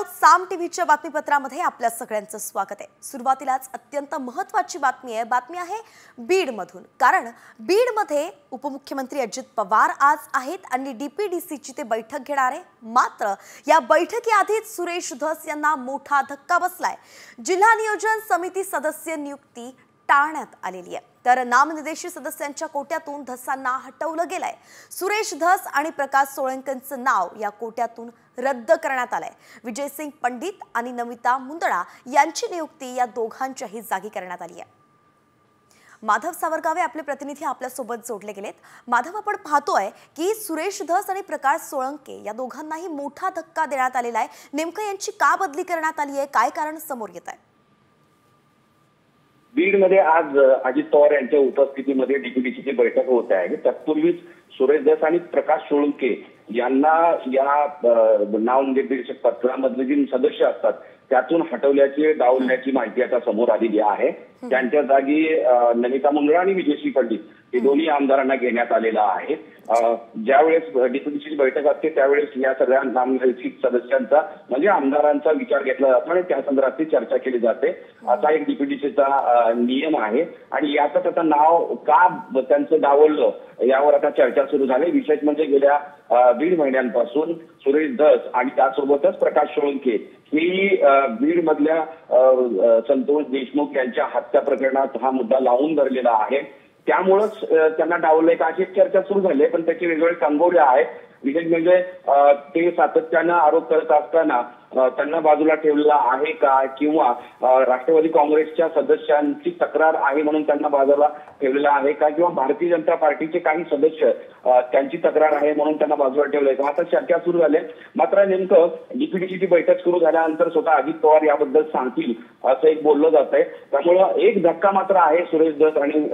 साम टीव्हीच्या बातमीपत्रामध्ये आपल्या सगळ्यांचं स्वागत आहे। सुरुवातीलाच अत्यंत महत्त्वाची बातमी आहे बीडमधून। कारण बीडमध्ये उपमुख्यमंत्री अजित पवार आज आहेत आणि डीपीडीसीची ते बैठक घेणार आहे। मात्र या बैठकीआधीच सुरेश धस यांना मोठा धक्का बसलाय। जिल्हा नियोजन समिती सदस्य नियुक्ती टाळण्यात आलेली आहे। तर नामनिर्देशित सदस्यांच्या कोट्यातून धसांना हटवलं गेलंय। सुरेश धस आणि प्रकाश सोळंकेंचं नाव या कोट्यातून रद्द करण्यात आलंय। विजय सिंग पंडित आणि नमिता मुंदडा यांची नियुक्ती या दोघांच्याही जागी करण्यात आली आहे। माधव सावरगावे आपले प्रतिनिधी आपल्या सोबत जोडले गेलेत। माधव, आपण पाहतोय की सुरेश धस आणि प्रकाश सोळंके या दोघांनाही मोठा धक्का देण्यात आलेला आहे। नेमकं यांची का बदली करण्यात आली आहे, काय कारण समोर येत आहे? बीडमध्ये आज अजित पवार यांच्या उपस्थितीमध्ये डीपीडीसीची बैठक होत आहे। तत्पूर्वीच सुरेश धस आणि प्रकाश सोळंके यांना या नामनिर्देशक पत्रामधले जे सदस्य असतात त्यातून हटवल्याची डावलण्याची माहिती आता समोर आलेली आहे। त्यांच्या जागी नमिता मुंदडा आणि विजय सिंग पंडित हे दोन्ही आमदारांना घेण्यात आलेलं आहे। ज्यावेळेस डीपीडीसीची बैठक असते त्यावेळेस या सगळ्या नामनिर्देशित सदस्यांचा म्हणजे आमदारांचा विचार घेतला जातो आणि त्या संदर्भात चर्चा केली जाते। असा एक डीपीडीसीचा नियम आहे आणि याचं आता नाव का त्यांचं डावललं यावर आता चर्चा सुरू झाली। विशेष म्हणजे गेल्या 1.5 महिन्यांपासून सुरेश धस आणि त्यासोबतच प्रकाश सोळंके ही बीड मधल्या संतोष देशमुख यांच्या हत्या प्रकरणात हा मुद्दा लावून धरलेला आहे। त्यामुळेच त्यांना डावलंय का अशी चर्चा सुरू झाली, पण त्याचे वेगवेगळे कंगोरे आहेत। विशेष म्हणजे ते सातत्यानं आरोप करत असताना त्यांना बाजूला ठेवलेला आहे का किंवा राष्ट्रवादी काँग्रेसच्या सदस्यांची तक्रार आहे म्हणून त्यांना बाजूला ठेवलेला आहे का किंवा भारतीय जनता पार्टीचे काही सदस्य त्यांची तक्रार आहे म्हणून त्यांना बाजूला ठेवलंय का, आता चर्चा सुरू झाली। मात्र नेमकं डीपीडीसीची बैठक सुरू झाल्यानंतर स्वतः अजित पवार याबद्दल सांगतील असं एक बोललं जात आहे। त्यामुळं एक धक्का मात्र आहे सुरेश धस आणि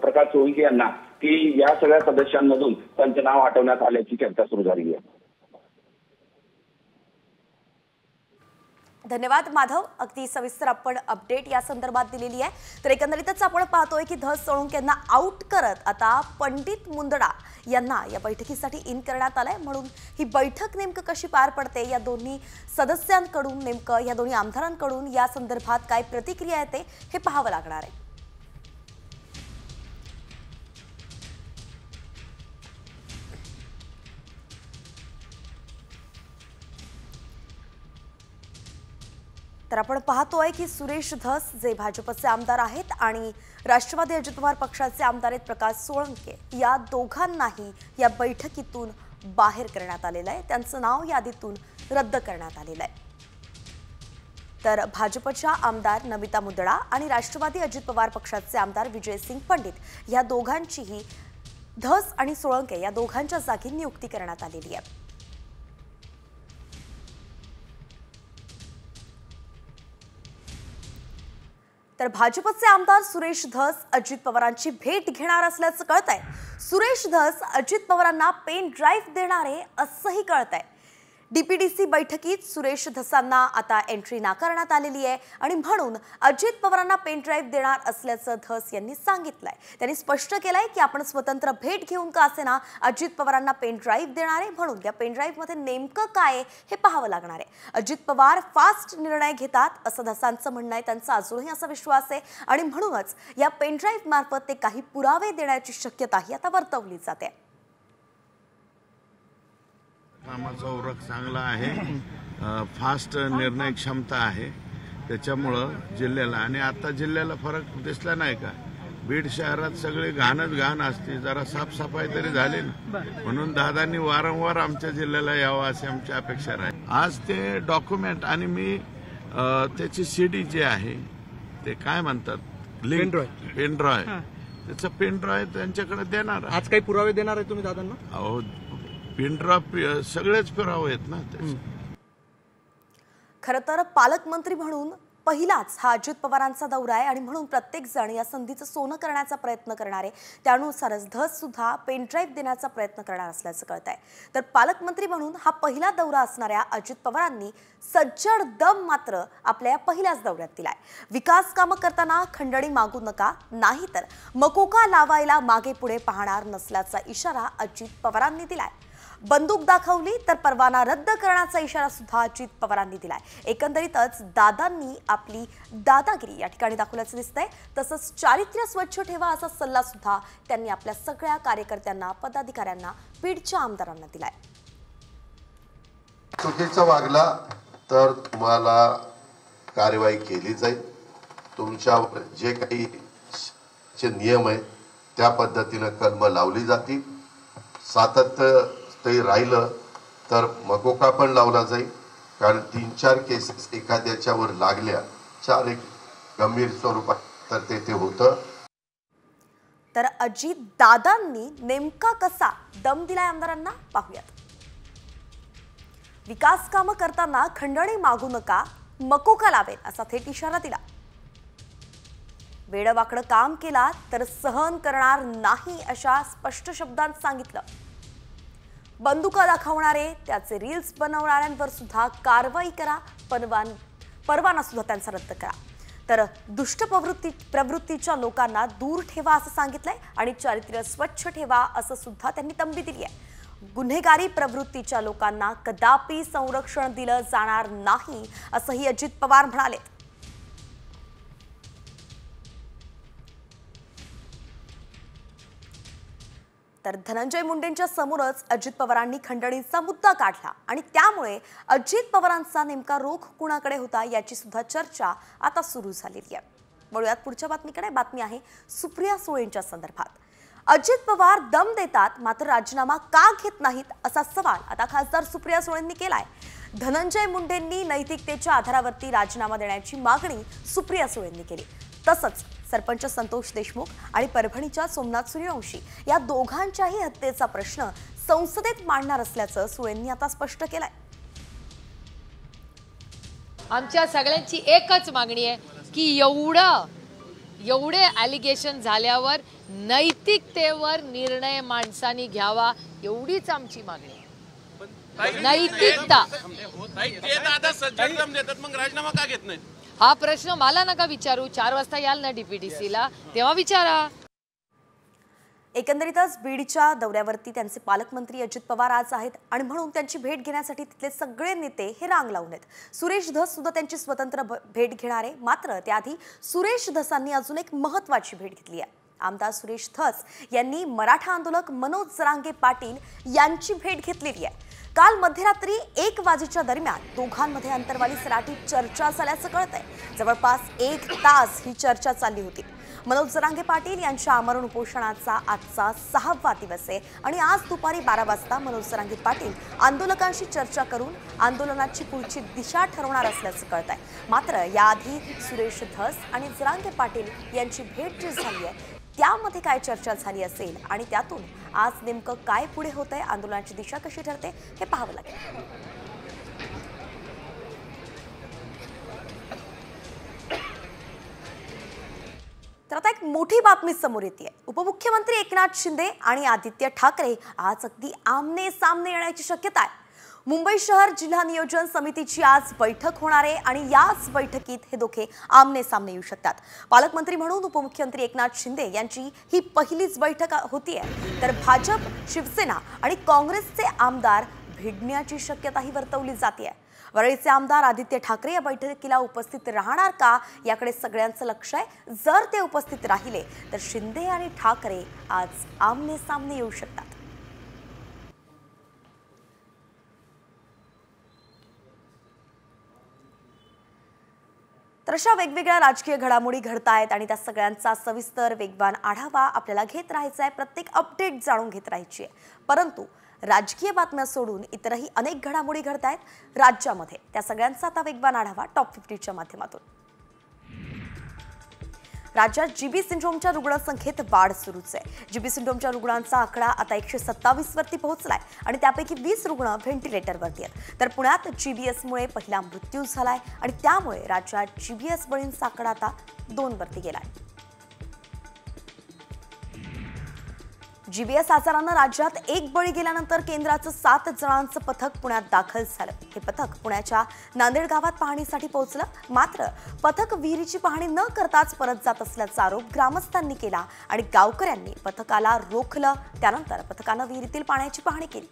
प्रकाश सोळंके यांना की या सगळ्या सदस्यांमधून त्यांचं नाव हटवण्यात आल्याची चर्चा सुरू झाली आहे। धन्यवाद माधव, अगदी सविस्तर आपण अपडेट या संदर्भात दिलेली आहे। तर एकंदरीतच आपण पाहतोय की धस सोळंकेंना आउट करत आता पंडित मुंदडा यांना या बैठकीसाठी इन करण्यात आलंय। म्हणून ही बैठक नेमकं कशी पार पडते, या दोन्ही सदस्यांकडून नेमकं या दोन्ही आमदारांकडून या संदर्भात काय प्रतिक्रिया येते हे पाहावं लागणार आहे। तर आपण पाहतोय की सुरेश धस जे भाजपचे आमदार आहेत आणि राष्ट्रवादी अजित पवार पक्षाचे आमदार आहेत प्रकाश सोळंके, या दोघांनाही या बैठकीतून बाहेर करण्यात आलेलं आहे। त्यांचं नाव यादीतून रद्द करण्यात आलेलं आहे। तर भाजपच्या आमदार नमिता मुंदडा आणि राष्ट्रवादी अजित पवार पक्षाचे आमदार विजय सिंग पंडित या दोघांचीही धस आणि सोळंके या दोघांच्या जागी नियुक्ती करण्यात आलेली आहे। तर भाजपचे आमदार सुरेश धस अजित पवारांची भेट घेणार असल्याचं कळतंय। सुरेश धस अजित पवारांना पेन ड्राईव्ह देणार आहे असंही कळतंय। डीपीडीसी बैठकीत सुरेश धसांना आता एंट्री नाकारण्यात आलेली आहे आणि म्हणून अजित पवारांना पेन ड्राईव्ह देणार असल्याचं धस यांनी सांगितलंय। त्यांनी स्पष्ट केलंय की आपण स्वतंत्र भेट घेऊन का असेना अजित पवारांना पेन ड्राईव्ह देणार आहे। म्हणून या पेन ड्राईव्ह मध्ये नेमकं काय हे पाहावं लागणार आहे। अजित पवार फास्ट निर्णय घेतात असं धसांचं म्हणणं आहे। त्यांचा अजूनही असा विश्वास आहे आणि म्हणूनच या पेन ड्राईव्ह मार्फत ते काही पुरावे देण्याची शक्यताही आता वर्तवली जाते। कामाचा उरक चांगला आहे, फास्ट निर्णय क्षमता आहे, त्याच्यामुळं जिल्ह्याला आणि आता जिल्ह्याला फरक दिसला नाही का? बीड शहरात सगळे घाणच घाण असते, जरा साफसफाई तरी झाली ना, म्हणून दादांनी वारंवार आमच्या जिल्ह्याला यावं अशी आमची अपेक्षा राहील। आज ते डॉक्युमेंट आणि मी त्याची सीडी जे आहे ते काय म्हणतात पेन ड्राईव्ह त्याचं पेन ड्राईव्ह त्यांच्याकडे देणार। आज काही पुरावे देणार आहे तुम्ही दादांना? अहो पिनड्रॉप सगळेच पुरावे आहेत ना। खरं तर पालकमंत्री म्हणून पहिलाच हा अजित पवारांचा दौरा आहे आणि म्हणून प्रत्येक जण या संधीचं सोनं करण्याचा प्रयत्न करणार आहे। त्यानुसारच धस सुद्धा पेन ड्राईव्ह देण्याचा प्रयत्न करणार असल्याचं कळतंय। तर पालकमंत्री म्हणून हा पहिला दौरा असणाऱ्या अजित पवारांनी सज्जड दम मात्र आपल्या या पहिल्याच दौऱ्यात दिलाय। विकास कामं करताना खंडणी मागू नका, नाहीतर मकोका लावायला मागे पुढे पाहणार नसल्याचा इशारा अजित पवारांनी दिलाय। बंदूक दाखवली तर परवाना रद्द करण्याचा इशारा सुद्धा अजित पवारांनी दिलाय. एकंदरीतच दादांनी आपली दादागिरी या ठिकाणी दाखवल्याचं दिसतंय. तसंच चारित्र्य स्वच्छ ठेवा असा सल्ला सुद्धा त्यांनी आपल्या सगळ्या कार्यकर्त्यांना, पदाधिकाऱ्यांना, बीडच्या आमदारांना दिलाय. चुकीचं वागला तर तुम्हाला कार्यवाही केली जाईल. तुमच्यावर जे काही नियम आहेत त्या पद्धतीनं कलम लावली जातील. सातत्य ते राहिलं तर मकोका पण लावला जाईल. कारण 3-4 केसेस एखाद्याच्यावर लागल्या, 4 एक गंभीर स्वरूपात तर ते होतं. तर अजित दादांनी नेमका कसा दम दिलाय आमदारांना पाहूयात. विकास कामं करताना खंडणी मागू नका, मकोका लावेल असा थेट इशारा दिला. वेडवाकडं काम केला तर सहन करणार नाही अशा स्पष्ट शब्दांत सांगितलं. बंदुका दाखवणारे, त्याचे रील्स बनवणाऱ्यांवर सुद्धा कारवाई करा, परवाना सुद्धा त्यांचा रद्द करा. तर दुष्ट प्रवृत्तीच्या लोकांना दूर ठेवा असं सांगितलंय आणि चारित्र्य स्वच्छ ठेवा असं सुद्धा त्यांनी तंबी दिली आहे. गुन्हेगारी प्रवृत्तीच्या लोकांना कदापि संरक्षण दिलं जाणार नाही असंही अजित पवार म्हणाले. तर धनंजय मुंडेंच्या समोरच अजित पवारांनी खंडणीचा मुद्दा काढला आणि त्यामुळे अजित पवारांचा नेमका रोख कुणाकडे होता याची सुद्धा चर्चा आता सुरू झालेली आहे. वळूयात पुढच्या बातमीकडे. बातमी आहे सुप्रिया सुळेंच्या संदर्भात. अजित पवार दम देतात मात्र राजीनामा का घेत नाहीत असा सवाल आता खासदार सुप्रिया सुळेंनी केलाय. धनंजय मुंडेंनी नैतिकतेच्या आधारावरती राजीनामा देण्याची मागणी सुप्रिया सुळेंनी केली. तसंच सरपंच संतोष देशमुख आणि परभणीच्या सोमनाथ सूर्यवंशी या दोघांच्याही हत्येचा प्रश्न संसदेत मांडणार असल्याचं सुळेंनी आता स्पष्ट केलंय. आमच्या सगळ्यांची एकच मागणी आहे की एवढे ॲलिगेशन झाल्यावर नैतिकतेवर निर्णय माणसांनी घ्यावा, एवढीच आमची मागणी आहे. नैतिकता. मग राजीनामा का घेत नाही हा प्रश्न मला नका विचारू. 4 वाजता याल ना DPDCला, तेव्हा विचारा. एकंदरीतच बीडच्या दौऱ्यावरती त्यांचे पालकमंत्री अजित पवार आज आहेत आणि म्हणून त्यांची भेट घेण्यासाठी तिथले सगळे नेते हे रांग लावून आहेत. सुरेश धस सुद्धा त्यांची स्वतंत्र भेट घेणार आहे. मात्र त्याआधी सुरेश धसांनी अजून एक महत्त्वाची भेट घेतली आहे. आमदार सुरेश धस यांनी मराठा आंदोलक मनोज जरांगे पाटील यांची भेट घेतलेली आहे. काल मध्यरात्री 1 वाजेच्या दरम्यान दोघांमध्ये अंतरवाली सराटी चर्चा झाल्याचं कळतंय. जवळपास 1 तास ही चर्चा चालली होती. मनोज जरांगे पाटील यांच्या आमरण उपोषणाचा आजचा 6वा दिवस आहे आणि आज दुपारी 12 वाजता मनोज जरांगे पाटील आंदोलकांशी चर्चा करून आंदोलनाची पुढची दिशा ठरवणार असल्याचं कळतंय. मात्र याआधी सुरेश धस आणि जरांगे पाटील यांची भेट जी झाली आहे त्यामध्ये काय चर्चा झाली असेल आणि त्यातून आज नेमकं काय पुढे होतंय, आंदोलनाची दिशा कशी ठरते हे पाहावं लागेल. तर आता एक मोठी बातमी समोर येते. उपमुख्यमंत्री एकनाथ शिंदे आणि आदित्य ठाकरे आज अगदी आमने सामने येण्याची शक्यता आहे. मुंबई शहर जिल्हा नियोजन समितीची आज बैठक होणार आहे आणि याच बैठकीत हे दोघे आमने सामने येऊ शकतात. पालकमंत्री म्हणून उपमुख्यमंत्री एकनाथ शिंदे यांची ही पहिलीच बैठक होतीये. तर भाजप, शिवसेना आणि काँग्रेसचे आमदार भिडण्याची शक्यताही वर्तवली जाते. वरळीचे आमदार आदित्य ठाकरे या बैठकीला उपस्थित राहणार का याकडे सगळ्यांचं लक्ष आहे. जर ते उपस्थित राहिले तर शिंदे आणि ठाकरे आज आमने सामने येऊ शकतात. तर अशा वेगवेगळ्या राजकीय घडामोडी घडतायत आणि त्या सगळ्यांचा सविस्तर वेगवान आढावा आपल्याला घेत राहायचा आहे. प्रत्येक अपडेट जाणून घेत राहायची आहे. परंतु राजकीय बातम्या सोडून इतरही अनेक घडामोडी घडतायत राज्यामध्ये. त्या सगळ्यांचा आता वेगवान आढावा टॉप 50च्या माध्यमातून. राज्यात जीबी सिंड्रोमच्या रुग्णसंख्येत वाढ सुरूच आहे. जीबी सिंड्रोमच्या रुग्णांचा आकडा आता 127 वरती पोहोचलाय आणि त्यापैकी 20 रुग्ण व्हेंटिलेटरवरती आहेत. तर पुण्यात जीबीएसमुळे पहिला मृत्यू झालाय आणि त्यामुळे राज्यात जीबीएस बळींचा आकडा आता 2 वरती गेलाय. जीबीएस आजारानं राज्यात 1 बळी गेल्यानंतर केंद्राचं 7 जणांचं पथक पुण्यात दाखल झालं. हे पथक पुण्याच्या नांदेड गावात पाहणीसाठी पोहोचलं. मात्र पथक विहिरीची पाहणी न करताच परत जात असल्याचा आरोप ग्रामस्थांनी केला आणि गावकऱ्यांनी पथकाला रोखलं. त्यानंतर पथकानं विहिरीतील पाण्याची पाहणी केली.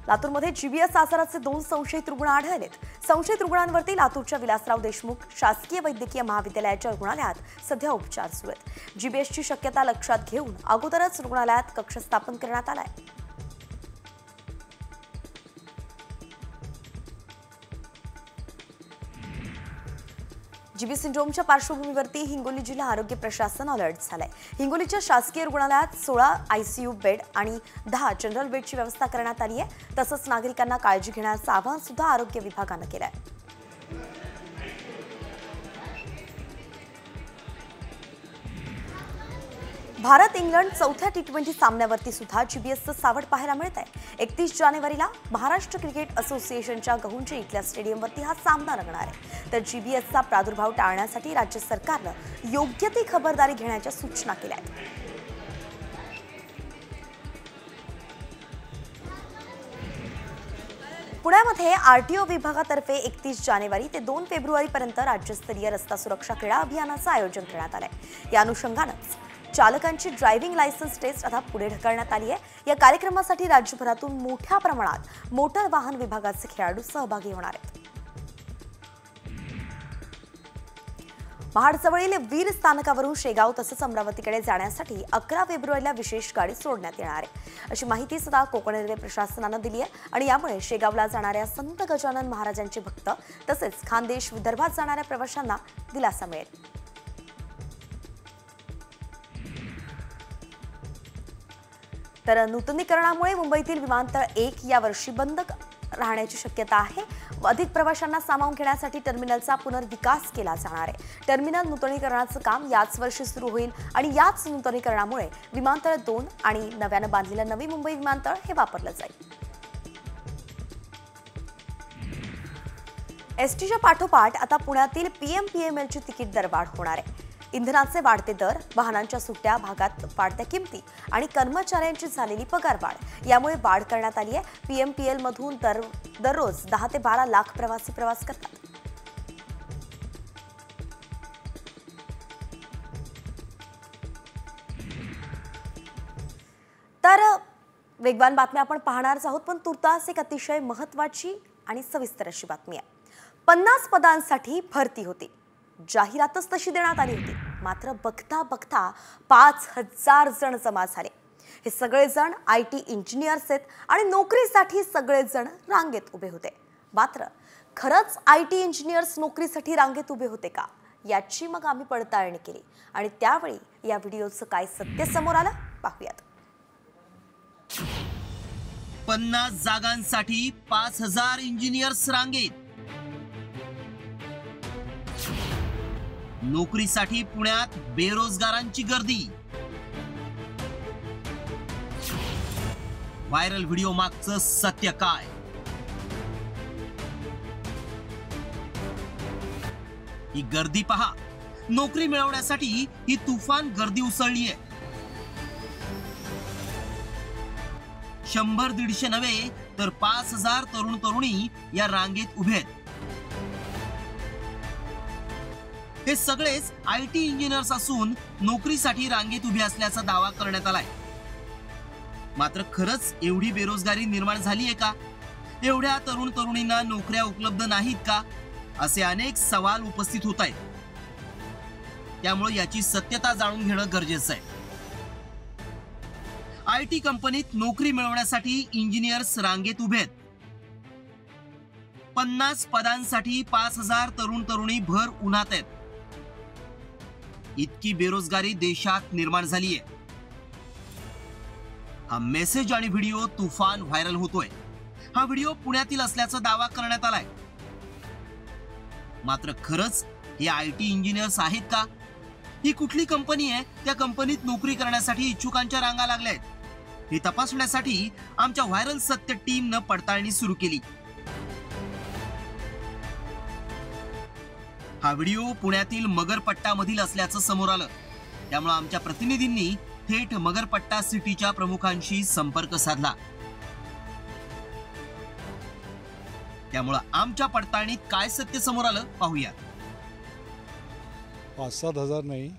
लातूरमध्ये जीबीएस आजाराचे 2 संशयित रुग्ण आढळलेत. संशयित रुग्णांवरती लातूरच्या विलासराव देशमुख शासकीय वैद्यकीय महाविद्यालयाच्या रुग्णालयात सध्या उपचार सुरू आहेत. जीबीएसची शक्यता लक्षात घेऊन अगोदरच रुग्णालयात कक्ष स्थापन करण्यात आलाय. जीबी सिंड्रोमच्या पार्श्वभूमीवरती हिंगोली जिल्हा आरोग्य प्रशासन अलर्ट झालंय. हिंगोलीच्या शासकीय रुग्णालयात 16 आयसीयू बेड आणि 10 जनरल बेडची व्यवस्था करण्यात आली आहे. तसंच नागरिकांना काळजी घेण्याचं आवाहन सुद्धा आरोग्य विभागानं केलंय. भारत इंग्लंड चौथ्या T20 सामन्यावरती सुद्धा जीबीएसचं सावट पाहायला मिळत आहे. 31 जानेवारीला महाराष्ट्र क्रिकेट असोसिएशनच्या गहुंजे इथल्या स्टेडियमवरती हा सामना रंगणार आहे. तर जीबीएसचा प्रादुर्भाव टाळण्यासाठी राज्य सरकारनं योग्य ती खबरदारी घेण्याच्या सूचना केल्या आहेत. पुण्यामध्ये आरटीओ विभागातर्फे 31 जानेवारी ते 2 फेब्रुवारीपर्यंत राज्यस्तरीय रस्ता सुरक्षा क्रीडा अभियानाचं आयोजन करण्यात आलंय. या अनुषंगानंच चालकांची ड्रायव्हिंग लायसन्स टेस्ट आता पुढे ढकलण्यात आली आहे. या कार्यक्रमासाठी राज्यभरातून मोठ्या प्रमाणात मोटर वाहन विभागाचे खेळाडू सहभागी होणार आहेत. महाडजवळील वीर स्थानकावरून शेगाव तसंच अमरावतीकडे जाण्यासाठी 11 फेब्रुवारीला विशेष गाडी सोडण्यात येणार आहे, अशी माहिती सुद्धा कोकण रेल्वे प्रशासनानं दिली आहे. आणि यामुळे शेगावला जाणाऱ्या संत गजानन महाराजांचे भक्त तसेच खानदेश विदर्भात जाणाऱ्या प्रवाशांना दिलासा मिळेल. तर नूतनीकरणामुळे मुंबईतील विमानतळ 1 यावर्षी बंद राहण्याची शक्यता आहे. अधिक प्रवाशांना सामावून घेण्यासाठी टर्मिनलचा पुनर्विकास केला जाणार आहे. टर्मिनल नूतनीकरणाचं काम याच वर्षी सुरू होईल आणि याच नूतनीकरणामुळे विमानतळ 2 आणि नव्यानं बांधलेलं नवी मुंबई विमानतळ हे वापरलं जाईल. एसटीच्या पाठोपाठ आता पुण्यातील PMPMLची तिकीट दरवाढ होणार आहे. इंधनाचे वाढते दर, वाहनांच्या सुट्ट्या भागात वाढत्या किमती आणि कर्मचाऱ्यांची झालेली पगारवाढ यामुळे वाढ करण्यात आली आहे. PMPL मधून दररोज 10 ते 12 लाख प्रवासी प्रवास करतात. तर वेगवान बातम्या आपण पाहणारच आहोत, पण तुर्तास एक अतिशय महत्त्वाची आणि सविस्तर अशी बातमी आहे. 50 पदांसाठी भरती होती. जाहिरातच तशी देण्यात आली होती. मात्र बघता बघता 5000 जण जमा झाले. हे सगळेजण IT इंजिनियर्स आहेत आणि नोकरीसाठी सगळेजण रांगेत उभे होते. मात्र खरंच IT इंजिनियर्स नोकरीसाठी रांगेत उभे होते का, याची मग आम्ही पडताळणी केली आणि त्यावेळी या व्हिडिओचं काय सत्य समोर आलं पाहूयात. 50 जागांसाठी 5000 इंजिनियर्स रांगेत. नोकरीसाठी पुण्यात बेरोजगारांची गर्दी. व्हायरल व्हिडिओ मागचं सत्य काय? ही गर्दी पहा. नोकरी मिळवण्यासाठी ही तुफान गर्दी उसळली आहे. 100-150 नव्हे तर 5000 तरुण तरुणी या रांगेत उभे आहेत. हे सगळेच IT इंजिनियर्स असून नोकरीसाठी रांगेत उभे असल्याचा दावा करण्यात आलाय. मात्र खरंच एवढी बेरोजगारी निर्माण झाली आहे का? एवढ्या तरुण तरुणींना नोकऱ्या उपलब्ध नाहीत का? असे अनेक सवाल उपस्थित होत आहेत. त्यामुळे याची सत्यता जाणून घेणं गरजेचं आहे. IT कंपनीत नोकरी मिळवण्यासाठी इंजिनियर्स रांगेत उभे आहेत. 50 पदांसाठी 5000 तरुण तरुणी भर उन्हात आहेत. इतकी बेरोजगारी देशात निर्माण झाली आहे. हा मेसेज आणि व्हिडिओ तुफान व्हायरल होतोय. हा व्हिडिओ पुण्यातील असल्याचा दावा करण्यात आलाय. मात्र खरंच हे IT इंजिनियर्स आहेत का? ही कुठली कंपनी आहे? त्या कंपनीत नोकरी करण्यासाठी इच्छुकांच्या रांगा लागल्या आहेत. हे तपासण्यासाठी आमच्या व्हायरल सत्य टीमनं पडताळणी सुरू केली. हा व्हिडिओ पुण्यातील मगरपट्टा मधील असल्याचं समोर आलं. त्यामुळे आमच्या प्रतिनिधींनी थेट मगरपट्टा सिटीच्या प्रमुखांशी संपर्क साधला. त्यामुळे आमच्या पडताळणीत काय सत्य समोर आलं पाहूया. 5-7 हजार नाही,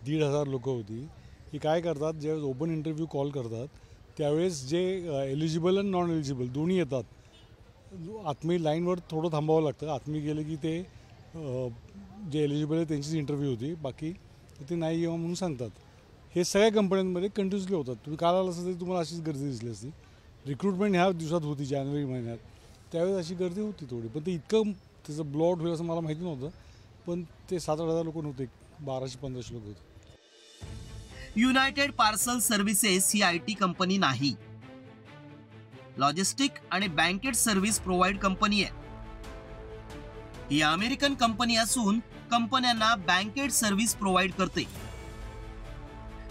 1,500 लोक होती. ही काय करतात, ज्यावेळेस ओपन इंटरव्ह्यू कॉल करतात त्यावेळेस जे एलिजिबल आणि नॉन एलिजिबल दोन्ही येतात, आत्मी लाईनवर थोडं थांबावं लागतं. आत्मी गेले की ते जे एलिजिबल आहे त्यांचीच इंटरव्ह्यू होती, बाकी ते नाही येऊ म्हणून सांगतात. हे सगळ्या कंपन्यांमध्ये कंटिन्युअसली होतात. तुम्ही काल आला असं तरी तुम्हाला अशीच गर्दी दिसली असती. रिक्रुटमेंट ह्या दिवसात होती जानेवारी महिन्यात, त्यावेळेस अशी गर्दी होती थोडी, पण ते इतकं त्याचं ब्लॉट होईल असं मला माहिती नव्हतं. पण ते 7-8 हजार लोक नव्हते, 1200-1500 लोक होते. United parcel services he IT company नाही, लॉजिस्टिक आणि बँकेट सर्व्हिस प्रोव्हाइड कंपनी आहे. ही अमेरिकन कंपनी असून कंपन्यांना बँकेट सर्व्हिस प्रोव्हाइड करते.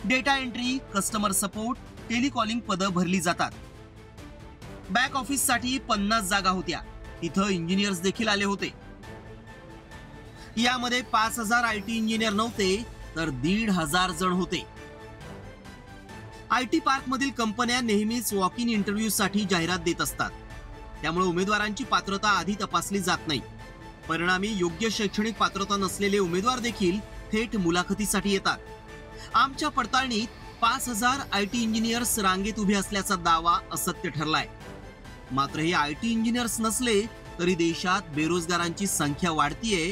Data entry, customer support, telecalling पदं भरली जातात. बॅक ऑफिससाठी 50 जागा होत्या, तिथं इंजिनियर्स देखील आले होते. यामध्ये 5000 IT इंजिनियर नव्हते, तर 1,500 जण होते. IT पार्क मधील कंपन्या नेहमीच वॉक इन इंटरव्ह्यू साठी जाहिरात देत असतात. त्यामुळे उमेदवारांची पात्रता आधी तपासली जात नाही. परिणामी योग्य शैक्षणिक पात्रता नसलेले उमेदवार देखील थेट मुलाखतीसाठी येतात. आमच्या पडताळणीत 5000 IT इंजिनियर्स रांगेत उभे असल्याचा दावा असत्य ठरलाय. मात्र हे IT इंजिनियर्स नसले तरी देशात बेरोजगारांची संख्या वाढतीये,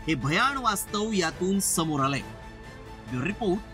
हे भयान वास्तव यातून समोर आलंय. Bureau report,